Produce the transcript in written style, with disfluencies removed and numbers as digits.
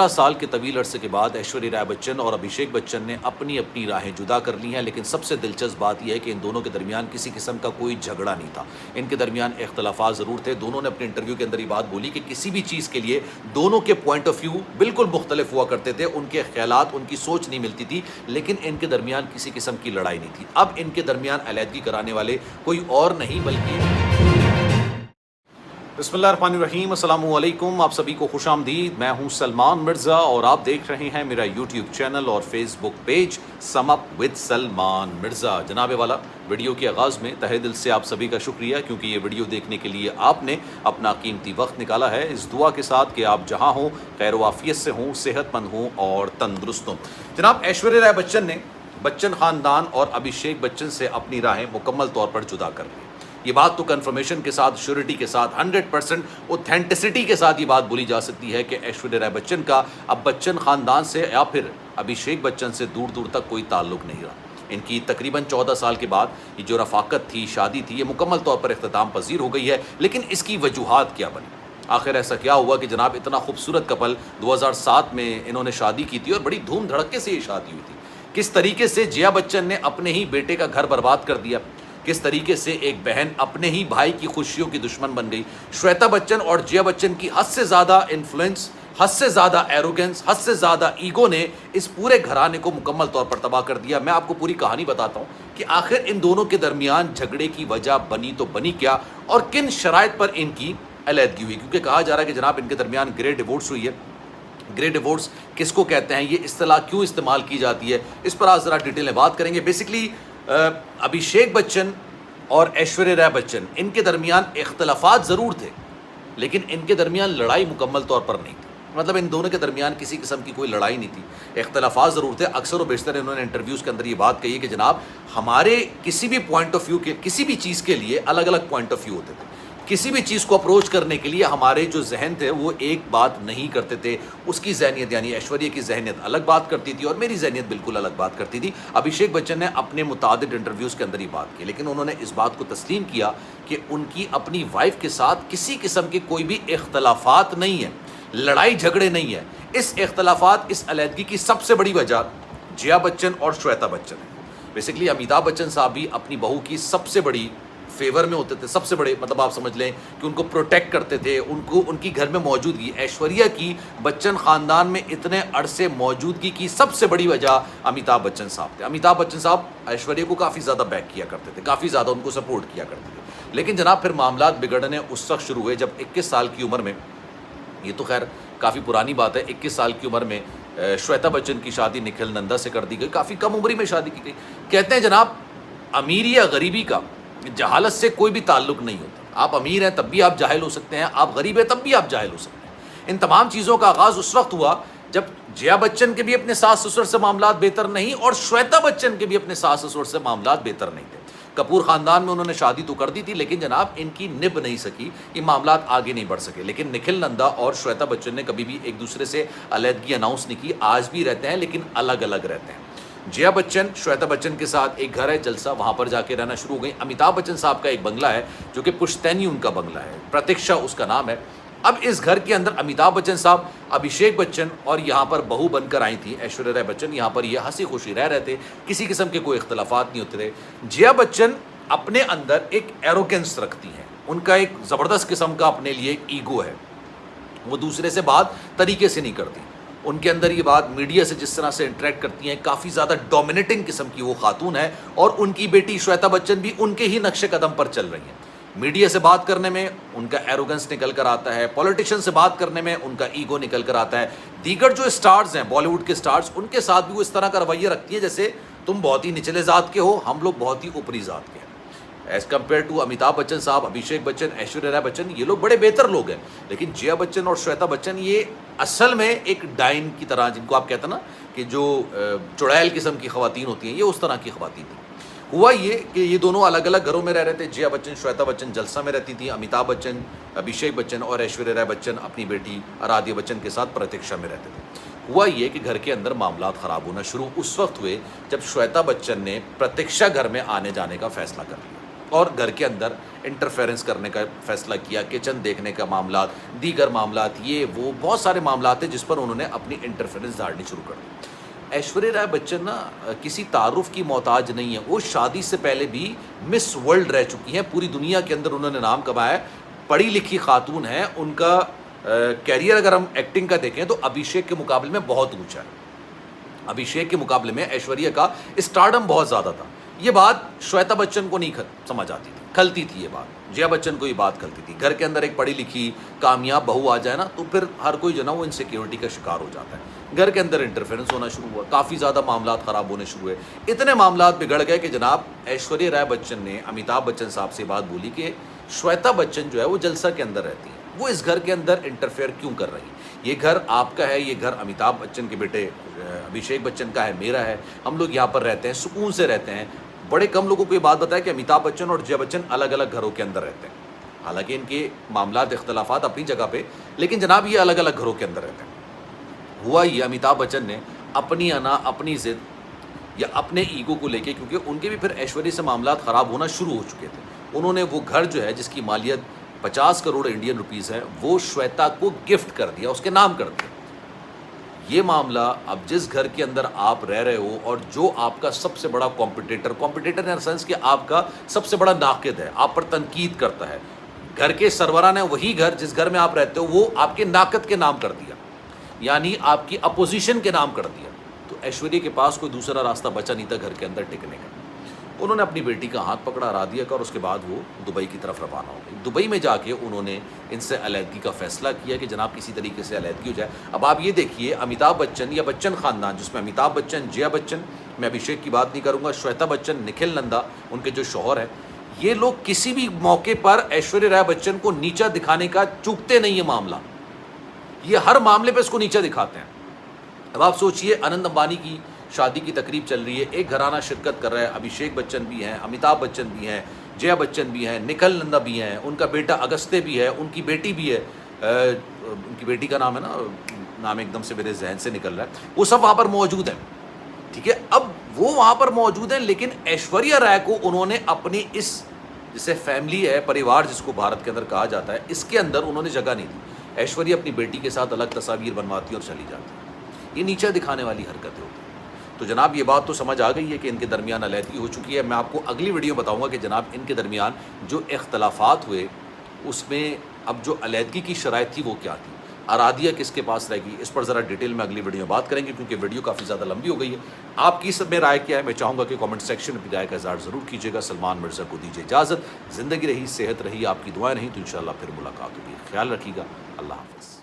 साल के तवील अरसे के बाद ऐश्वर्या राय बच्चन और अभिषेक बच्चन ने अपनी अपनी राहें जुदा कर ली हैं, लेकिन सबसे दिलचस्प बात यह है कि इन दोनों के दरमियान किसी किस्म का कोई झगड़ा नहीं था। इनके दरमियान इख्तलाफात ज़रूर थे। दोनों ने अपने इंटरव्यू के अंदर ये बात बोली कि किसी भी चीज़ के लिए दोनों के पॉइंट ऑफ व्यू बिल्कुल मुख्तलिफ हुआ करते थे, उनके ख्यालात, उनकी सोच नहीं मिलती थी, लेकिन इनके दरमियान किसी किस्म की लड़ाई नहीं थी। अब इनके दरमियान अलहदगी कराने वाले कोई और नहीं बल्कि बिस्मिल्लाहिर्रहमानिर्रहीम, अस्सलामु अलैकुम। आप सभी को खुशामदीद। मैं हूं सलमान मिर्ज़ा और आप देख रहे हैं मेरा यूट्यूब चैनल और Facebook page sum up with Salman Mirza. जनाबे वाला, वीडियो के आगाज़ में तहे दिल से आप सभी का शुक्रिया, क्योंकि ये वीडियो देखने के लिए आपने अपना कीमती वक्त निकाला है, इस दुआ के साथ कि आप जहां हों खैर वाफियत से हों, सेहतमंद हों और तंदुरुस्त हों। जनाब, ऐश्वर्या राय बच्चन ने बच्चन ख़ानदान और अभिषेक बच्चन से अपनी राहें मुकम्मल तौर पर जुदा कर ली। ये बात तो कन्फर्मेशन के साथ, श्योरिटी के साथ, 100% ऑथेंटिसिटी के साथ ये बात बोली जा सकती है कि ऐश्वर्या राय बच्चन का अब बच्चन ख़ानदान से या फिर अभिषेक बच्चन से दूर दूर तक कोई ताल्लुक़ नहीं रहा। इनकी तकरीबन 14 साल के बाद ये जो रफ़ाकत थी, शादी थी, ये मुकम्मल तौर पर इख्तिताम पजीर हो गई है। लेकिन इसकी वजूहात क्या बनी? आखिर ऐसा क्या हुआ कि जनाब इतना खूबसूरत कपल 2007 में इन्होंने शादी की थी और बड़ी धूम धड़के से ये शादी हुई थी। किस तरीके से जया बच्चन ने अपने ही बेटे का घर बर्बाद कर दिया, किस तरीके से एक बहन अपने ही भाई की खुशियों की दुश्मन बन गई। श्वेता बच्चन और जया बच्चन की हद से ज़्यादा इन्फ्लुएंस, हद से ज़्यादा एरोगेंस, हद से ज़्यादा ईगो ने इस पूरे घराने को मुकम्मल तौर पर तबाह कर दिया। मैं आपको पूरी कहानी बताता हूँ कि आखिर इन दोनों के दरमियान झगड़े की वजह बनी तो बनी क्या और किन शराइत पर इनकी अलहदगी हुई। क्योंकि कहा जा रहा है कि जनाब इनके दरमियान ग्रे डिवोर्स हुई है। ग्रे डिवोर्स किसको कहते हैं, ये इस्तेलाह क्यों इस्तेमाल की जाती है, इस पर आज ज़रा डिटेल में बात करेंगे। बेसिकली अभिषेक बच्चन और ऐश्वर्या राय बच्चन, इनके दरमियान इख्तलाफात ज़रूर थे, लेकिन इनके दरमियान लड़ाई मुकम्मल तौर पर नहीं थी। मतलब इन दोनों के दरमियान किसी किस्म की कोई लड़ाई नहीं थी। इख्तलाफात ज़रूर थे। अक्सर और बेशतर इन्होंने इंटरव्यूज़ के अंदर ये बात कही है कि जनाब हमारे किसी भी पॉइंट ऑफ व्यू के, किसी भी चीज़ के लिए अलग अलग पॉइंट ऑफ व्यू होते थे। किसी भी चीज़ को अप्रोच करने के लिए हमारे जो जहन थे वो एक बात नहीं करते थे। उसकी जहनीत यानी ऐश्वर्या की जहनीत अलग बात करती थी और मेरी जहनीत बिल्कुल अलग बात करती थी। अभिषेक बच्चन ने अपने मुतादिद इंटरव्यूज़ के अंदर ही बात की, लेकिन उन्होंने इस बात को तस्लीम किया कि उनकी अपनी वाइफ के साथ किसी किस्म के कोई भी इख्तलाफात नहीं है, लड़ाई झगड़े नहीं है। इस इख्तलाफात, इस अलहदगी की सबसे बड़ी वजह जया बच्चन और श्वेता बच्चन है। बेसिकली अमिताभ बच्चन साहब भी अपनी बहू की सबसे बड़ी फेवर में होते थे, सबसे बड़े, मतलब आप समझ लें कि उनको प्रोटेक्ट करते थे, उनको उनकी घर में मौजूदगी। ऐश्वर्या की बच्चन ख़ानदान में इतने अरसे मौजूदगी की सबसे बड़ी वजह अमिताभ बच्चन साहब थे। अमिताभ बच्चन साहब ऐश्वर्या को काफ़ी ज़्यादा बैक किया करते थे, काफ़ी ज़्यादा उनको सपोर्ट किया करते थे। लेकिन जनाब फिर मामला बिगड़ने उस वक्त शुरू हुए जब 21 साल की उम्र में, ये तो खैर काफ़ी पुरानी बात है, 21 साल की उम्र में श्वेता बच्चन की शादी निखिल नंदा से कर दी गई। काफ़ी कम उम्र में शादी की गई। कहते हैं जनाब अमीरी या गरीबी का, जहालत से कोई भी ताल्लुक़ नहीं होता। आप अमीर हैं तब भी आप जाहिल हो सकते हैं, आप गरीब हैं तब भी आप जाहिल हो सकते हैं। इन तमाम चीज़ों का आगाज़ उस वक्त हुआ जब जया बच्चन के भी अपने सास ससुर से मामलात बेहतर नहीं और श्वेता बच्चन के भी अपने सास ससुर से मामलात बेहतर नहीं थे। कपूर ख़ानदान में उन्होंने शादी तो कर दी थी, लेकिन जनाब इनकी निभ नहीं सकी, ये मामलात आगे नहीं बढ़ सके। लेकिन निखिल नंदा और श्वेता बच्चन ने कभी भी एक दूसरे से अलहदगी अनाउंस नहीं की। आज भी रहते हैं लेकिन अलग अलग रहते हैं। जया बच्चन श्वेता बच्चन के साथ एक घर है जलसा, वहाँ पर जाके रहना शुरू हो गई। अमिताभ बच्चन साहब का एक बंगला है जो कि पुश्तैनी उनका बंगला है, प्रतीक्षा उसका नाम है। अब इस घर के अंदर अमिताभ बच्चन साहब, अभिषेक बच्चन और यहाँ पर बहू बनकर आई थी ऐश्वर्या राय बच्चन। यहाँ पर ये हंसी खुशी रह रहे थे, किसी किस्म के कोई इख्तलाफात नहीं होते थे। जया बच्चन अपने अंदर एक एरोगेंस रखती हैं, उनका एक ज़बरदस्त किस्म का अपने लिए एक ईगो है, वो दूसरे से बात तरीके से नहीं करती। उनके अंदर ये बात मीडिया से जिस तरह से इंटरेक्ट करती हैं, काफ़ी ज़्यादा डोमिनेटिंग किस्म की वो खातून है और उनकी बेटी श्वेता बच्चन भी उनके ही नक्शे कदम पर चल रही हैं। मीडिया से बात करने में उनका एरोगेंस निकल कर आता है, पॉलिटिशियन से बात करने में उनका ईगो निकल कर आता है। दीगर जो स्टार्स हैं, बॉलीवुड के स्टार्स, उनके साथ भी वो इस तरह का रवैया रखती है जैसे तुम बहुत ही निचले ज़ात के हो, हम लोग बहुत ही ऊपरी ज़ात के हैं। As compare to Amitabh Bachchan साहब, अभिषेक बच्चन, ऐश्वर्या राय बच्चन, ये लोग बड़े बेहतर लोग हैं। लेकिन जया बच्चन और श्वेता बच्चन ये असल में एक डाइन की तरह, जिनको आप कहते हैं ना कि जो चुड़ैल किस्म की ख़वातीन होती हैं, ये उस तरह की ख़वातीन थी। हुआ ये कि ये दोनों अलग अलग घरों में रह रहे थे। जया बच्चन, श्वेता बच्चन जलसा में रहती थी, अमिताभ बच्चन, अभिषेक बच्चन और ऐश्वर्या राय बच्चन अपनी बेटी आराध्या बच्चन के साथ प्रतीक्षा में रहते थे। हुआ ये कि घर के अंदर मामलात ख़राब होना शुरू उस वक्त हुए जब श्वेता बच्चन ने प्रतीक्षा घर में आने जाने का फ़ैसला कर लिया। और घर के अंदर इंटरफेरेंस करने का फैसला किया, किचन देखने का मामला, दीगर मामला, ये वो बहुत सारे मामला थे जिस पर उन्होंने अपनी इंटरफेरेंस झाड़नी शुरू कर दी। ऐश्वर्या राय बच्चन ना किसी तारुफ की मोहताज नहीं है, वो शादी से पहले भी मिस वर्ल्ड रह चुकी हैं, पूरी दुनिया के अंदर उन्होंने नाम कमाया है, पढ़ी लिखी खातून है। उनका कैरियर अगर हम एक्टिंग का देखें तो अभिषेक के मुकाबले में बहुत ऊंचा है। अभिषेक के मुकाबले में ऐश्वर्या का स्टारडम बहुत ज़्यादा था। ये बात श्वेता बच्चन को नहीं समझ आती थी, खलती थी ये बात, जया बच्चन को ये बात खलती थी। घर के अंदर एक पढ़ी लिखी कामयाब बहू आ जाए ना तो फिर हर कोई जो ना वो इनसिक्योरिटी का शिकार हो जाता है। घर के अंदर इंटरफेरेंस होना शुरू हुआ, काफ़ी ज़्यादा मामला ख़राब होने शुरू हुए, इतने मामला बिगड़ गए कि जनाब ऐश्वर्या राय बच्चन ने अमिताभ बच्चन साहब से बात बोली कि श्वेता बच्चन जो है वो जलसा के अंदर रहती है, वो इस घर के अंदर इंटरफेयर क्यों कर रही है? ये घर आपका है, ये घर अमिताभ बच्चन के बेटे अभिषेक बच्चन का है, मेरा है, हम लोग यहाँ पर रहते हैं, सुकून से रहते हैं। बड़े कम लोगों को ये बात बताया कि अमिताभ बच्चन और जया बच्चन अलग अलग घरों के अंदर रहते हैं। हालांकि इनके मामलात इख्तलाफात अपनी जगह पे, लेकिन जनाब ये अलग अलग घरों के अंदर रहते हैं। हुआ ये अमिताभ बच्चन ने अपनी अना, अपनी ज़िद या अपने ईगो को लेके, क्योंकि उनके भी फिर ऐश्वर्या से मामलात ख़राब होना शुरू हो चुके थे, उन्होंने वो घर जो है जिसकी मालियत 50 करोड़ इंडियन रुपीज़ है वो श्वेता को गिफ्ट कर दिया, उसके नाम कर दिया। ये मामला अब जिस घर के अंदर आप रह रहे हो और जो आपका सबसे बड़ा कॉम्पिटिटर इन सेंस कि आपका सबसे बड़ा नाकिद है, आप पर तनकीद करता है, घर के सरवरा ने वही घर जिस घर में आप रहते हो वो आपके नाकद के नाम कर दिया, यानी आपकी अपोजिशन के नाम कर दिया। तो ऐश्वर्या के पास कोई दूसरा रास्ता बचा नहीं था घर के अंदर टिकने का। उन्होंने अपनी बेटी का हाथ पकड़ा, राधिया का, और उसके बाद वो दुबई की तरफ रवाना हो गई। दुबई में जाके उन्होंने इनसे अलहदगी का फैसला किया कि जनाब किसी तरीके से अलहदगी हो जाए। अब आप ये देखिए, अमिताभ बच्चन या बच्चन ख़ानदान, जिसमें अमिताभ बच्चन, जया बच्चन, मैं अभिषेक की बात नहीं करूँगा, श्वेता बच्चन, निखिल नंदा उनके जो शौहर हैं, ये लोग किसी भी मौके पर ऐश्वर्या राय बच्चन को नीचा दिखाने का चूकते नहीं है मामला, ये हर मामले पर इसको नीचा दिखाते हैं। अब आप सोचिए, अनंत अंबानी की शादी की तकरीब चल रही है, एक घराना शिरकत कर रहा है, अभिषेक बच्चन भी हैं, अमिताभ बच्चन भी हैं, जया बच्चन भी हैं, निखिल नंदा भी हैं, उनका बेटा अगस्त्य भी है, उनकी बेटी भी है, उनकी बेटी का नाम है ना, नाम एकदम से मेरे जहन से निकल रहा है, वो सब वहाँ पर मौजूद हैं। ठीक है, अब वो वहाँ पर मौजूद हैं, लेकिन ऐश्वर्या राय को उन्होंने अपनी इस, जिसे फैमिली है, परिवार जिसको भारत के अंदर कहा जाता है, इसके अंदर उन्होंने जगह नहीं दी। ऐश्वर्या अपनी बेटी के साथ अलग तस्वीर बनवाती और चली जाती। ये नीचा दिखाने वाली हरकतें होती हैं। तो जनाब ये बात तो समझ आ गई है कि इनके दरमियान अलहदगी हो चुकी है। मैं आपको अगली वीडियो बताऊंगा कि जनाब इनके दरमियान जो इख्तलाफात हुए उसमें अब जो अलहदगी की शराइत थी वो क्या थी, अरादिया किसके पास रहेगी, इस पर ज़रा डिटेल में अगली वीडियो में बात करेंगे, क्योंकि वीडियो काफ़ी ज़्यादा लंबी हो गई है। आपकी सब में राय क्या है, मैं चाहूँगा कि कमेंट सेक्शन में राय का इज़हार ज़रूर कीजिएगा। सलमान मिर्ज़ा को दीजिए इजाज़त। ज़िंदगी रही, सेहत रही, आपकी दुआएं रही तो इंशाअल्लाह फिर मुलाकात होगी। ख्याल रखिएगा। अल्लाह हाफ़िज़।